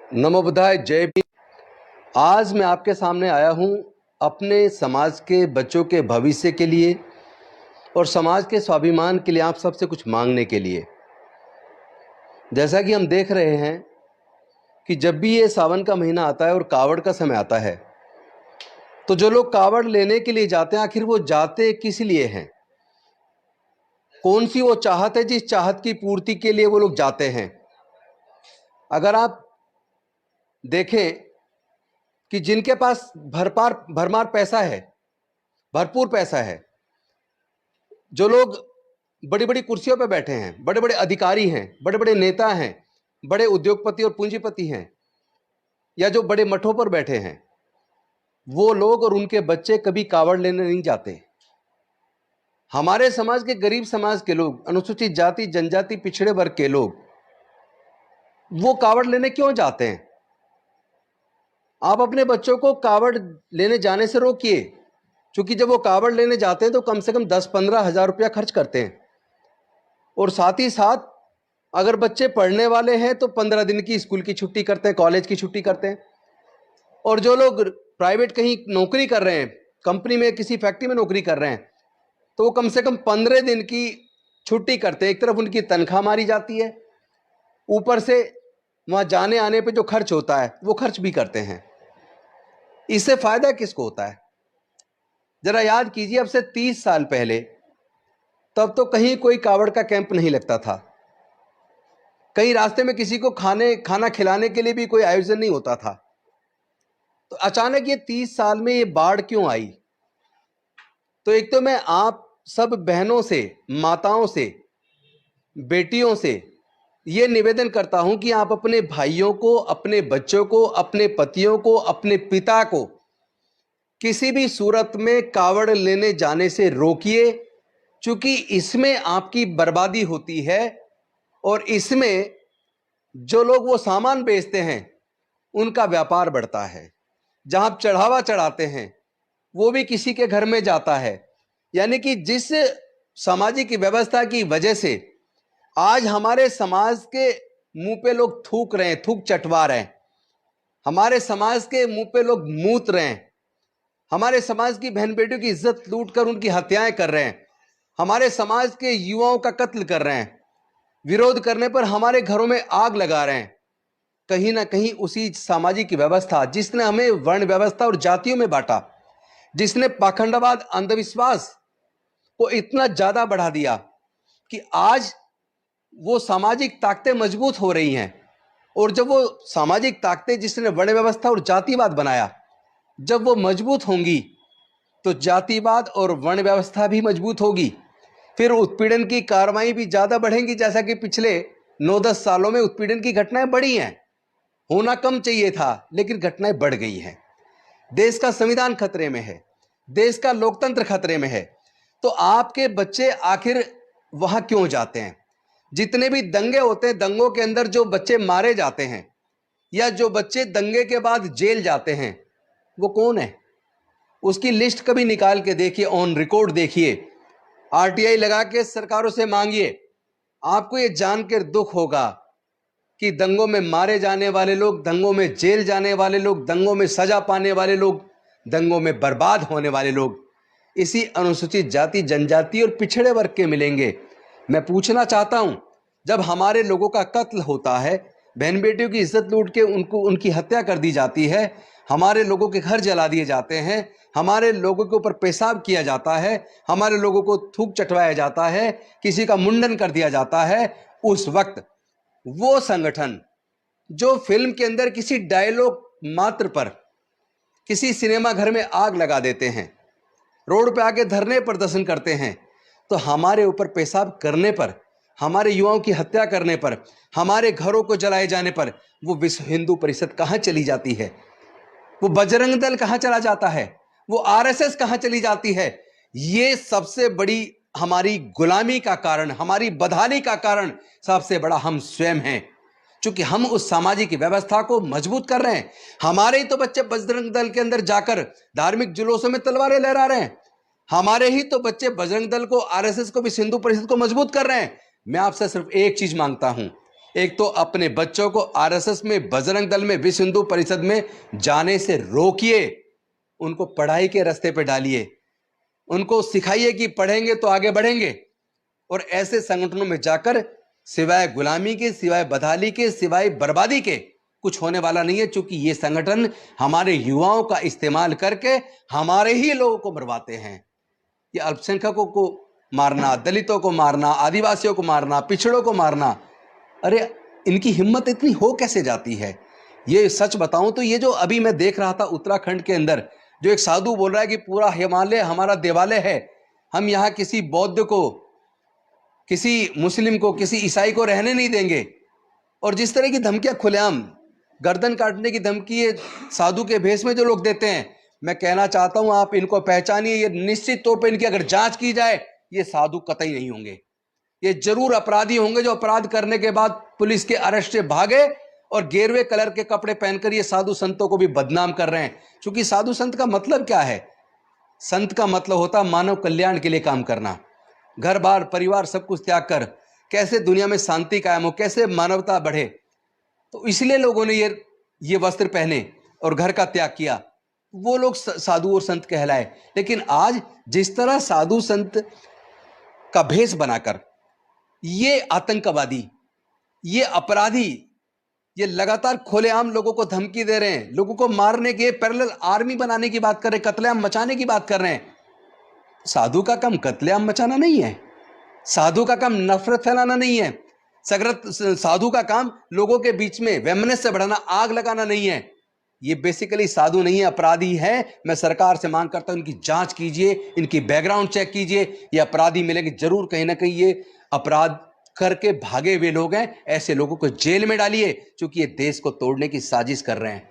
नमो बुद्धाय जय भीम। आज मैं आपके सामने आया हूं अपने समाज के बच्चों के भविष्य के लिए और समाज के स्वाभिमान के लिए आप सबसे कुछ मांगने के लिए। जैसा कि हम देख रहे हैं कि जब भी ये सावन का महीना आता है और कावड़ का समय आता है तो जो लोग कावड़ लेने के लिए जाते हैं आखिर वो जाते किस लिए हैं, कौन सी वो चाहत है जिस चाहत की पूर्ति के लिए वो लोग जाते हैं। अगर आप देखें कि जिनके पास भरमार पैसा है, भरपूर पैसा है, जो लोग बड़ी बड़ी कुर्सियों पर बैठे हैं, बड़े बड़े अधिकारी हैं, बड़े बड़े नेता हैं, बड़े उद्योगपति और पूंजीपति हैं, या जो बड़े मठों पर बैठे हैं, वो लोग और उनके बच्चे कभी कावड़ लेने नहीं जाते। हमारे समाज के गरीब समाज के लोग, अनुसूचित जाति जनजाति पिछड़े वर्ग के लोग, वो कावड़ लेने क्यों जाते हैं? आप अपने बच्चों को कावड़ लेने जाने से रोकिए, क्योंकि जब वो कावड़ लेने जाते हैं तो कम से कम 10-15 हज़ार रुपया खर्च करते हैं। और साथ ही साथ अगर बच्चे पढ़ने वाले हैं तो 15 दिन की स्कूल की छुट्टी करते हैं, कॉलेज की छुट्टी करते हैं। और जो लोग प्राइवेट कहीं नौकरी कर रहे हैं, कंपनी में किसी फैक्ट्री में नौकरी कर रहे हैं, तो वो कम से कम 15 दिन की छुट्टी करते हैं। एक तरफ उनकी तनख्वाह मारी जाती है, ऊपर से वहाँ जाने आने पे जो खर्च होता है वो खर्च भी करते हैं। इससे फायदा किसको होता है? जरा याद कीजिए, अब से 30 साल पहले तब तो कहीं कोई कावड़ का कैंप नहीं लगता था, कहीं रास्ते में किसी को खाना खिलाने के लिए भी कोई आयोजन नहीं होता था। तो अचानक ये 30 साल में ये बाढ़ क्यों आई? तो एक तो मैं आप सब बहनों से, माताओं से, बेटियों से ये निवेदन करता हूं कि आप अपने भाइयों को, अपने बच्चों को, अपने पतियों को, अपने पिता को किसी भी सूरत में कावड़ लेने जाने से रोकिए, क्योंकि इसमें आपकी बर्बादी होती है। और इसमें जो लोग वो सामान बेचते हैं उनका व्यापार बढ़ता है। जहां आप चढ़ावा चढ़ाते हैं वो भी किसी के घर में जाता है। यानी कि जिस सामाजिक व्यवस्था की वजह से आज हमारे समाज के मुंह पे लोग थूक रहे हैं, थूक चटवा रहे हैं, हमारे समाज के मुंह पे लोग मूत रहे हैं, हमारे समाज की बहन बेटियों की इज्जत लूटकर उनकी हत्याएं कर रहे हैं, हमारे समाज के युवाओं का कत्ल कर रहे हैं, विरोध करने पर हमारे घरों में आग लगा रहे हैं। कहीं ना कहीं उसी सामाजिक व्यवस्था जिसने हमें वर्ण व्यवस्था और जातियों में बांटा, जिसने पाखंडवाद, अंधविश्वास को इतना ज्यादा बढ़ा दिया कि आज वो सामाजिक ताकतें मजबूत हो रही हैं। और जब वो सामाजिक ताकतें जिसने वर्ण व्यवस्था और जातिवाद बनाया, जब वो मजबूत होंगी तो जातिवाद और वर्ण व्यवस्था भी मजबूत होगी। फिर उत्पीड़न की कार्रवाई भी ज्यादा बढ़ेंगी। जैसा कि पिछले 9-10 सालों में उत्पीड़न की घटनाएं बढ़ी हैं, होना कम चाहिए था लेकिन घटनाएं बढ़ गई हैं। देश का संविधान खतरे में है, देश का लोकतंत्र खतरे में है। तो आपके बच्चे आखिर वहां क्यों जाते हैं? जितने भी दंगे होते हैं, दंगों के अंदर जो बच्चे मारे जाते हैं या जो बच्चे दंगे के बाद जेल जाते हैं, वो कौन है? उसकी लिस्ट कभी निकाल के देखिए, ऑन रिकॉर्ड देखिए, आरटीआई लगा के सरकारों से मांगिए। आपको ये जानकर दुख होगा कि दंगों में मारे जाने वाले लोग, दंगों में जेल जाने वाले लोग, दंगों में सजा पाने वाले लोग, दंगों में बर्बाद होने वाले लोग इसी अनुसूचित जाति जनजाति और पिछड़े वर्ग के मिलेंगे। मैं पूछना चाहता हूं, जब हमारे लोगों का कत्ल होता है, बहन बेटियों की इज्जत लूट के उनकी हत्या कर दी जाती है, हमारे लोगों के घर जला दिए जाते हैं, हमारे लोगों के ऊपर पेशाब किया जाता है, हमारे लोगों को थूक चटवाया जाता है, किसी का मुंडन कर दिया जाता है, उस वक्त वो संगठन जो फिल्म के अंदर किसी डायलॉग मात्र पर किसी सिनेमा घर में आग लगा देते हैं, रोड पे आके धरने प्रदर्शन करते हैं, तो हमारे ऊपर पेशाब करने पर, हमारे युवाओं की हत्या करने पर, हमारे घरों को जलाए जाने पर वो विश्व हिंदू परिषद कहां चली जाती है? वो बजरंग दल कहां चला जाता है? वो आरएसएस कहां चली जाती है? ये सबसे बड़ी हमारी गुलामी का कारण, हमारी बदहाली का कारण सबसे बड़ा हम स्वयं हैं, क्योंकि हम उस सामाजिक व्यवस्था को मजबूत कर रहे हैं। हमारे ही तो बच्चे बजरंग दल के अंदर जाकर धार्मिक जुलूसों में तलवारें लहरा रहे हैं, हमारे ही तो बच्चे बजरंग दल को, आरएसएस को, भी, हिंदू परिषद को मजबूत कर रहे हैं। मैं आपसे सिर्फ एक चीज मांगता हूं, एक तो अपने बच्चों को आरएसएस में, बजरंग दल में, विश्व हिंदू परिषद में जाने से रोकिए, उनको पढ़ाई के रास्ते पे डालिए, उनको सिखाइए कि पढ़ेंगे तो आगे बढ़ेंगे। और ऐसे संगठनों में जाकर सिवाय गुलामी के, सिवाय बदहाली के, सिवाय बर्बादी के कुछ होने वाला नहीं है, क्योंकि ये संगठन हमारे युवाओं का इस्तेमाल करके हमारे ही लोगों को मरवाते हैं। ये अल्पसंख्यकों को मारना, दलितों को मारना, आदिवासियों को मारना, पिछड़ों को मारना, अरे इनकी हिम्मत इतनी हो कैसे जाती है? ये सच बताऊं तो ये जो अभी मैं देख रहा था उत्तराखंड के अंदर, जो एक साधु बोल रहा है कि पूरा हिमालय हमारा देवालय है, हम यहाँ किसी बौद्ध को, किसी मुस्लिम को, किसी ईसाई को रहने नहीं देंगे। और जिस तरह की धमकियां खुलेआम, गर्दन काटने की धमकी ये साधु के भेष में जो लोग देते हैं, मैं कहना चाहता हूं आप इनको पहचानिए। ये निश्चित तौर पर इनकी अगर जांच की जाए, ये साधु कतई नहीं होंगे, ये जरूर अपराधी होंगे जो अपराध करने के बाद पुलिस के अरेस्ट से भागे और गेरुए कलर के कपड़े पहनकर ये साधु संतों को भी बदनाम कर रहे हैं। क्योंकि साधु संत का मतलब क्या है? संत का मतलब होता मानव कल्याण के लिए काम करना, घर बार परिवार सब कुछ त्याग कर कैसे दुनिया में शांति कायम हो, कैसे मानवता बढ़े। तो इसलिए लोगों ने ये वस्त्र पहने और घर का त्याग किया, वो लोग साधु और संत कहलाए। लेकिन आज जिस तरह साधु संत का भेष बनाकर ये आतंकवादी, ये अपराधी, ये लगातार खुलेआम लोगों को धमकी दे रहे हैं, लोगों को मारने के, पैरेलल आर्मी बनाने की बात कर रहे हैं, कत्लेआम मचाने की बात कर रहे हैं। साधु का काम कत्लेआम मचाना नहीं है, साधु का काम नफरत फैलाना नहीं है, साधु का काम लोगों के बीच में वेमनेस से बढ़ाना, आग लगाना नहीं है। ये बेसिकली साधु नहीं है, अपराधी है। मैं सरकार से मांग करता हूं इनकी जांच कीजिए, इनकी बैकग्राउंड चेक कीजिए। ये अपराधी मिलेंगे जरूर, कहीं ना कहीं ये अपराध करके भागे हुए लोग हैं, ऐसे लोगों को जेल में डालिए, क्योंकि ये देश को तोड़ने की साजिश कर रहे हैं,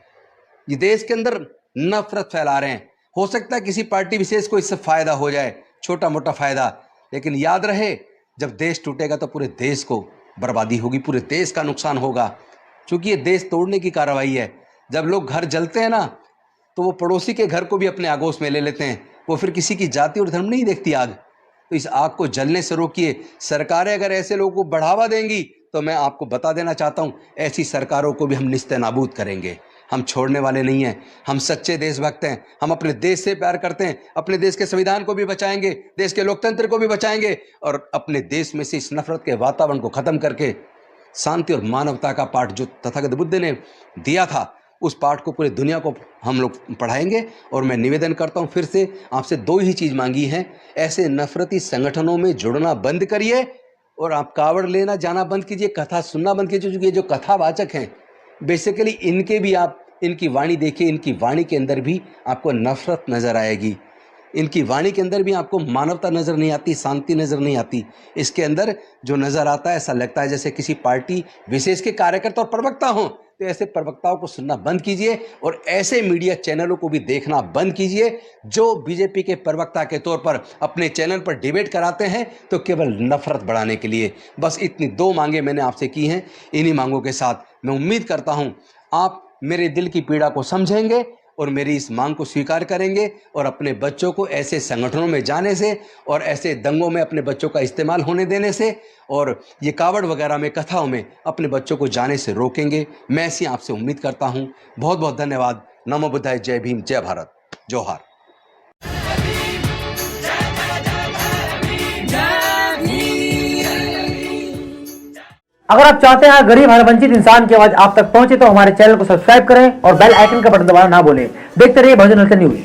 ये देश के अंदर नफरत फैला रहे हैं। हो सकता है किसी पार्टी विशेष को इससे फायदा हो जाए, छोटा मोटा फायदा, लेकिन याद रहे जब देश टूटेगा तो पूरे देश को बर्बादी होगी, पूरे देश का नुकसान होगा, क्योंकि ये देश तोड़ने की कार्रवाई है। जब लोग घर जलते हैं ना, तो वो पड़ोसी के घर को भी अपने आगोश में ले लेते हैं, वो फिर किसी की जाति और धर्म नहीं देखती आग। तो इस आग को जलने से रोकिए। सरकारें अगर ऐसे लोगों को बढ़ावा देंगी तो मैं आपको बता देना चाहता हूं, ऐसी सरकारों को भी हम निस्ते-नाबूद करेंगे। हम छोड़ने वाले नहीं हैं, हम सच्चे देशभक्त हैं, हम अपने देश से प्यार करते हैं, अपने देश के संविधान को भी बचाएंगे, देश के लोकतंत्र को भी बचाएंगे और अपने देश में से इस नफरत के वातावरण को खत्म करके शांति और मानवता का पाठ जो तथागत बुद्ध ने दिया था, उस पाठ को पूरी दुनिया को हम लोग पढ़ाएंगे। और मैं निवेदन करता हूं फिर से, आपसे दो ही चीज़ मांगी है, ऐसे नफरती संगठनों में जुड़ना बंद करिए और आप कावड़ लेना जाना बंद कीजिए, कथा सुनना बंद कीजिए। क्योंकि ये जो कथावाचक हैं बेसिकली इनके भी आप इनकी वाणी देखिए, इनकी वाणी के अंदर भी आपको नफरत नज़र आएगी, इनकी वाणी के अंदर भी आपको मानवता नज़र नहीं आती, शांति नज़र नहीं आती। इसके अंदर जो नज़र आता है ऐसा लगता है जैसे किसी पार्टी विशेष के कार्यकर्ता और प्रवक्ता हों। तो ऐसे प्रवक्ताओं को सुनना बंद कीजिए और ऐसे मीडिया चैनलों को भी देखना बंद कीजिए जो बीजेपी के प्रवक्ता के तौर पर अपने चैनल पर डिबेट कराते हैं तो केवल नफरत बढ़ाने के लिए। बस इतनी दो मांगे मैंने आपसे की हैं। इन्हीं मांगों के साथ मैं उम्मीद करता हूं आप मेरे दिल की पीड़ा को समझेंगे और मेरी इस मांग को स्वीकार करेंगे और अपने बच्चों को ऐसे संगठनों में जाने से और ऐसे दंगों में अपने बच्चों का इस्तेमाल होने देने से और ये कावड़ वगैरह में, कथाओं में अपने बच्चों को जाने से रोकेंगे। मैं ऐसी आपसे उम्मीद करता हूं। बहुत बहुत धन्यवाद। नमो बुद्धाय। जय भीम, जय भारत, जोहार। अगर आप चाहते हैं गरीब हर वंचित इंसान की आवाज आप तक पहुंचे तो हमारे चैनल को सब्सक्राइब करें और बेल आइकन का बटन दबाना ना भूलें। देखते रहिए बहुजन हलचल न्यूज।